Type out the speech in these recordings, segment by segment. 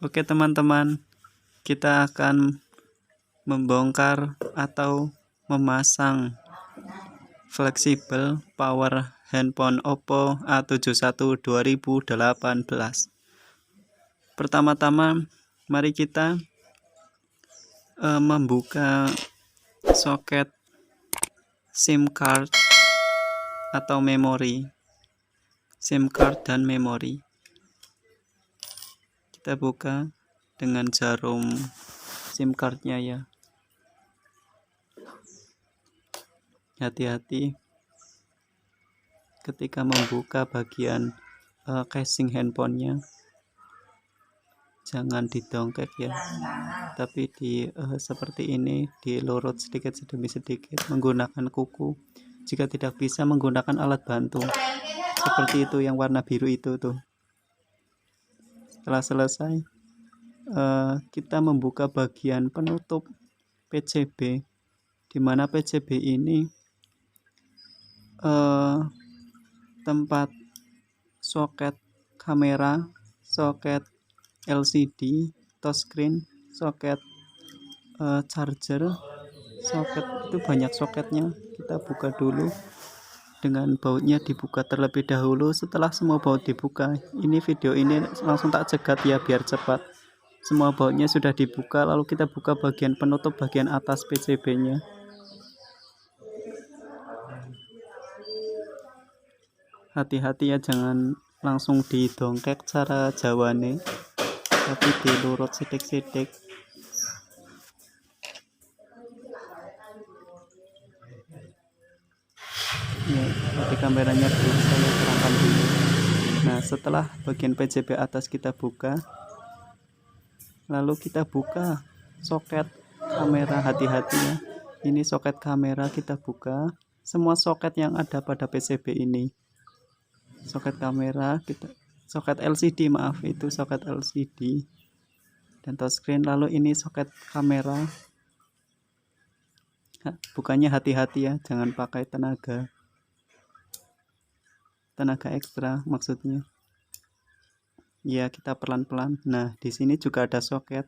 Oke teman-teman, kita akan membongkar atau memasang fleksibel power handphone Oppo A71 2018. Pertama-tama mari kita membuka soket SIM card atau memori, SIM card dan memori. Kita buka dengan jarum SIM cardnya ya. Hati-hati ketika membuka bagian casing handphonenya, jangan didongkek ya, tapi seperti ini dilurut sedikit demi sedikit menggunakan kuku. Jika tidak bisa, menggunakan alat bantu seperti itu yang warna biru itu tuh. Setelah selesai, kita membuka bagian penutup PCB, di mana PCB ini tempat soket kamera, soket LCD, touchscreen, soket charger, soket itu banyak soketnya. Kita buka dulu dengan bautnya, dibuka terlebih dahulu. Setelah semua baut dibuka, ini video ini langsung tak cegat ya biar cepat. Semua bautnya sudah dibuka, lalu kita buka bagian penutup bagian atas PCB-nya. Hati-hati ya, jangan langsung didongkek cara jawane, tapi dilurut sidik-sidik. Ya, tapi kameranya belum saya terangkan dulu. Nah, setelah bagian PCB atas kita buka, lalu kita buka soket kamera. Hati-hati ya, ini soket kamera kita buka. Semua soket yang ada pada PCB ini, soket kamera kita, soket LCD, maaf, itu soket LCD dan touchscreen. Lalu ini soket kamera. Bukannya hati-hati ya, jangan pakai tenaga ekstra maksudnya. Ya, kita pelan-pelan. Nah, di sini juga ada soket.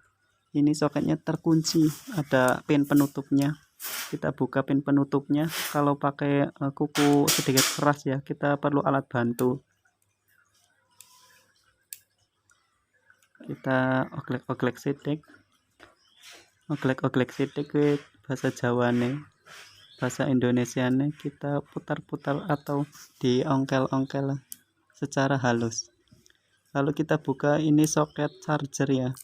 Ini soketnya terkunci, ada pin penutupnya. Kita buka pin penutupnya. Kalau pakai kuku sedikit keras ya, kita perlu alat bantu. Kita oglek-oglek sidik. Oglek-oglek sidik bahasa Jawane. Bahasa Indonesianya kita putar-putar atau diongkel-ongkel secara halus. Lalu kita buka ini soket charger ya.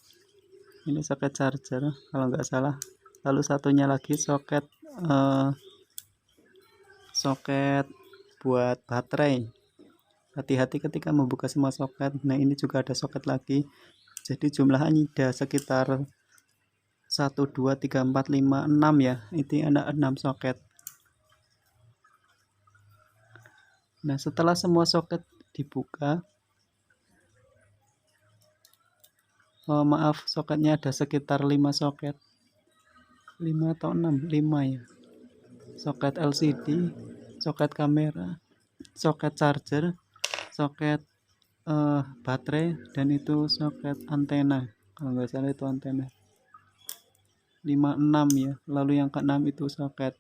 Ini soket charger kalau nggak salah. Lalu satunya lagi soket buat baterai. Hati-hati ketika membuka semua soket. Nah, ini juga ada soket lagi. Jadi jumlahnya ada sekitar 1, 2, 3, 4, 5, 6 ya. Itu ada 6 soket. Nah, setelah semua soket dibuka, maaf, soketnya ada sekitar 5 soket, 5 atau 6, 5 ya. Soket LCD, soket kamera, soket charger, soket baterai, dan itu soket antena. Kalau nggak salah itu antena. 5, 6 ya. Lalu yang ke-6 itu soket.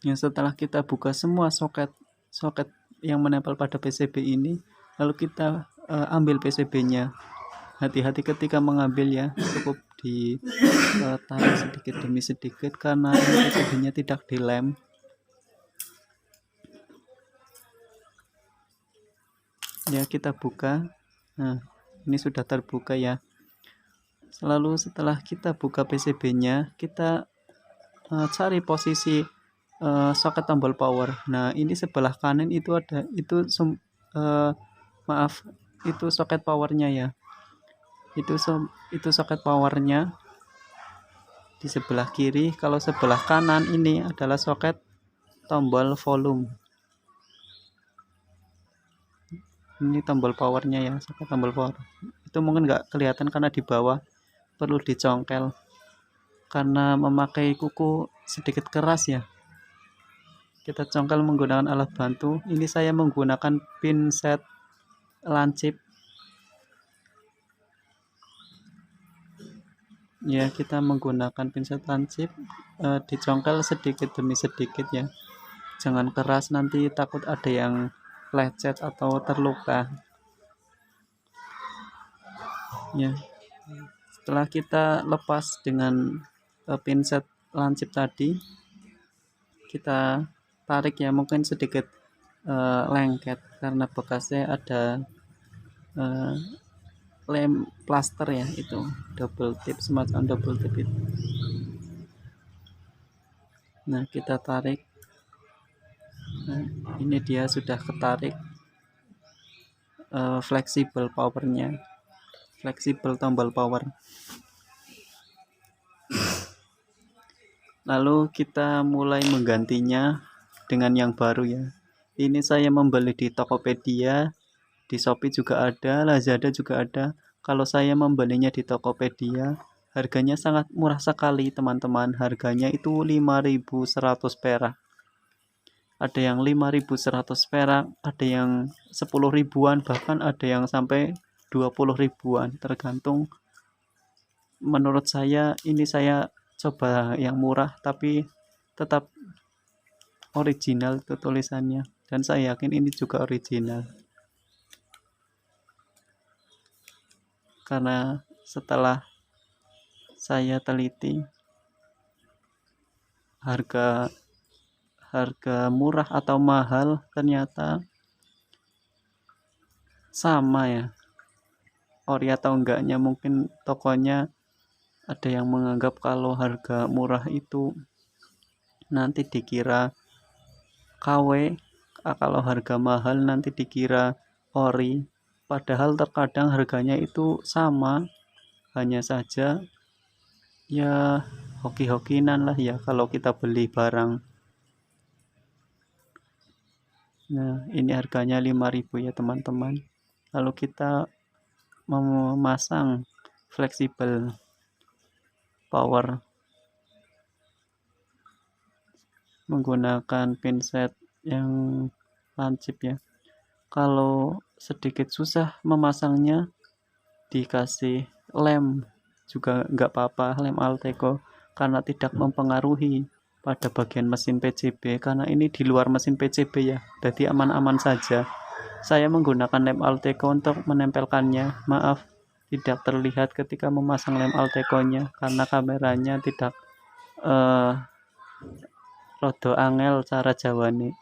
Ya, setelah kita buka semua soket yang menempel pada PCB ini, lalu kita ambil PCB-nya. Hati-hati ketika mengambil ya, cukup ditarik sedikit demi sedikit karena PCB-nya tidak dilem. Ya, kita buka. Nah, ini sudah terbuka ya. Lalu setelah kita buka PCB-nya, kita cari posisi soket tombol power. Nah, ini sebelah kanan itu ada, itu itu soket powernya ya. Itu soket powernya di sebelah kiri. Kalau sebelah kanan ini adalah soket tombol volume. Ini tombol powernya ya, soket tombol power. Itu mungkin nggak kelihatan karena di bawah, perlu dicongkel karena memakai kuku sedikit keras ya. Kita congkel menggunakan alat bantu. Ini saya menggunakan pinset lancip. Ya, kita menggunakan pinset lancip, dicongkel sedikit demi sedikit ya. Jangan keras, nanti takut ada yang lecet atau terluka. Ya. Setelah kita lepas dengan pinset lancip tadi, kita tarik ya, mungkin sedikit lengket karena bekasnya ada lem plaster ya, itu double tip, semacam double tip itu. Nah, kita tarik. Nah, ini dia sudah ketarik. Fleksibel powernya, fleksibel tombol power. Lalu kita mulai menggantinya dengan yang baru ya. Ini saya membeli di Tokopedia, di Shopee juga ada, Lazada juga ada. Kalau saya membelinya di Tokopedia, harganya sangat murah sekali teman-teman. Harganya itu 5.100 perak. Ada yang 5.100 perak, ada yang 10 ribuan, bahkan ada yang sampai 20 ribuan, tergantung. Menurut saya ini saya coba yang murah tapi tetap original itu tulisannya, dan saya yakin ini juga original karena setelah saya teliti harga murah atau mahal ternyata sama ya. Ori atau enggaknya, mungkin tokonya ada yang menganggap kalau harga murah itu nanti dikira KW, kalau harga mahal nanti dikira ori. Padahal terkadang harganya itu sama, hanya saja ya hoki-hokinan lah ya kalau kita beli barang. Nah, ini harganya 5.000 ya teman-teman. Lalu kita memasang fleksibel power menggunakan pinset yang lancip ya. Kalau sedikit susah memasangnya, dikasih lem juga nggak apa-apa, lem Alteco, karena tidak mempengaruhi pada bagian mesin PCB, karena ini di luar mesin PCB ya, jadi aman-aman saja. Saya menggunakan lem Alteco untuk menempelkannya. Maaf, tidak terlihat ketika memasang lem Alteco-nya karena kameranya tidak rodo angel cara jawane.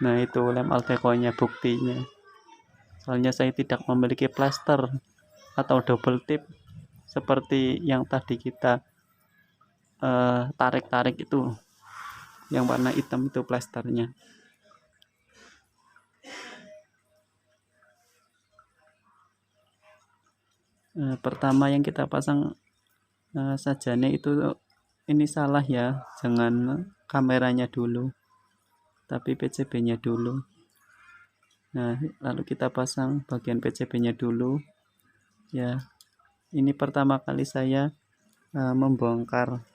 Nah, itu lem Alteco-nya buktinya. Soalnya saya tidak memiliki plaster atau double tip seperti yang tadi kita tarik-tarik itu, yang warna hitam itu plasternya. Pertama yang kita pasang sajane itu, ini salah ya, jangan kameranya dulu tapi PCB-nya dulu. Nah, lalu kita pasang bagian PCB-nya dulu ya. Ini pertama kali saya membongkar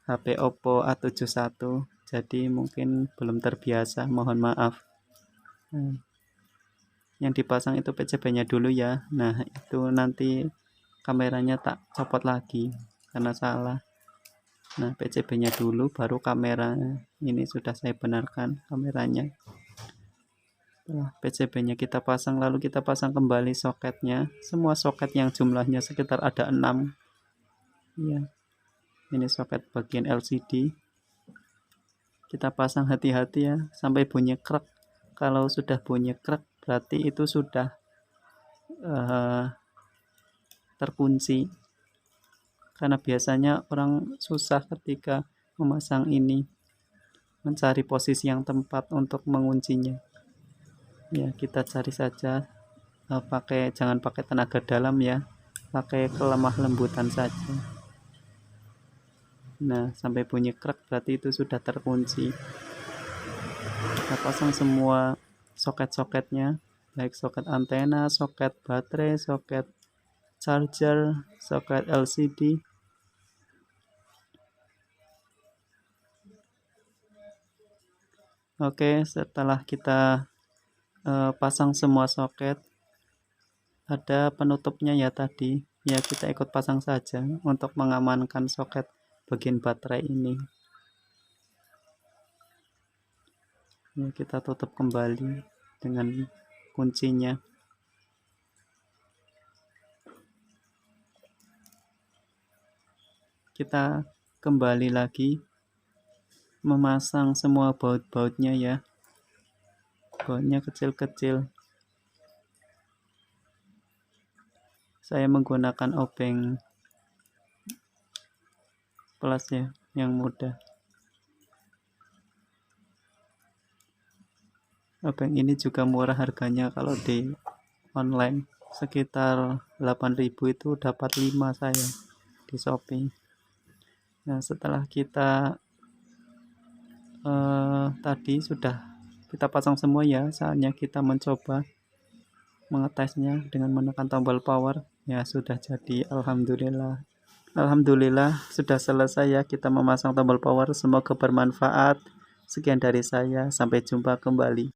HP Oppo A71, jadi mungkin belum terbiasa, mohon maaf. Yang dipasang itu PCB-nya dulu ya. Nah, itu nanti kameranya tak copot lagi karena salah. Nah, PCB-nya dulu baru kamera. Ini sudah saya benarkan kameranya. PCB-nya kita pasang, lalu kita pasang kembali soketnya, semua soket yang jumlahnya sekitar ada 6 ya. Ini soket bagian LCD, kita pasang hati-hati ya sampai bunyi krek. Kalau sudah bunyi krek berarti itu sudah terkunci, karena biasanya orang susah ketika memasang ini, mencari posisi yang tepat untuk menguncinya ya. Kita cari saja, jangan pakai tenaga dalam ya, pakai kelemah lembutan saja. Nah, sampai bunyi krek berarti itu sudah terkunci. Kita pasang semua soket-soketnya, baik soket antena, soket baterai, soket charger, soket LCD. Oke, setelah kita pasang semua soket, ada penutupnya ya tadi ya, kita ikut pasang saja untuk mengamankan soket bagian baterai ini ya. Kita tutup kembali dengan kuncinya. Kita kembali lagi memasang semua baut-bautnya ya, bautnya kecil-kecil. Saya menggunakan obeng plus ya, yang mudah. Obeng ini juga murah harganya, kalau di online sekitar 8.000 itu dapat 5 saya di Shopee. Nah, setelah kita tadi sudah kita pasang semua ya, saatnya kita mencoba mengetesnya dengan menekan tombol power. Ya, sudah jadi. Alhamdulillah sudah selesai ya kita memasang tombol power. Semoga bermanfaat. Sekian dari saya, sampai jumpa kembali.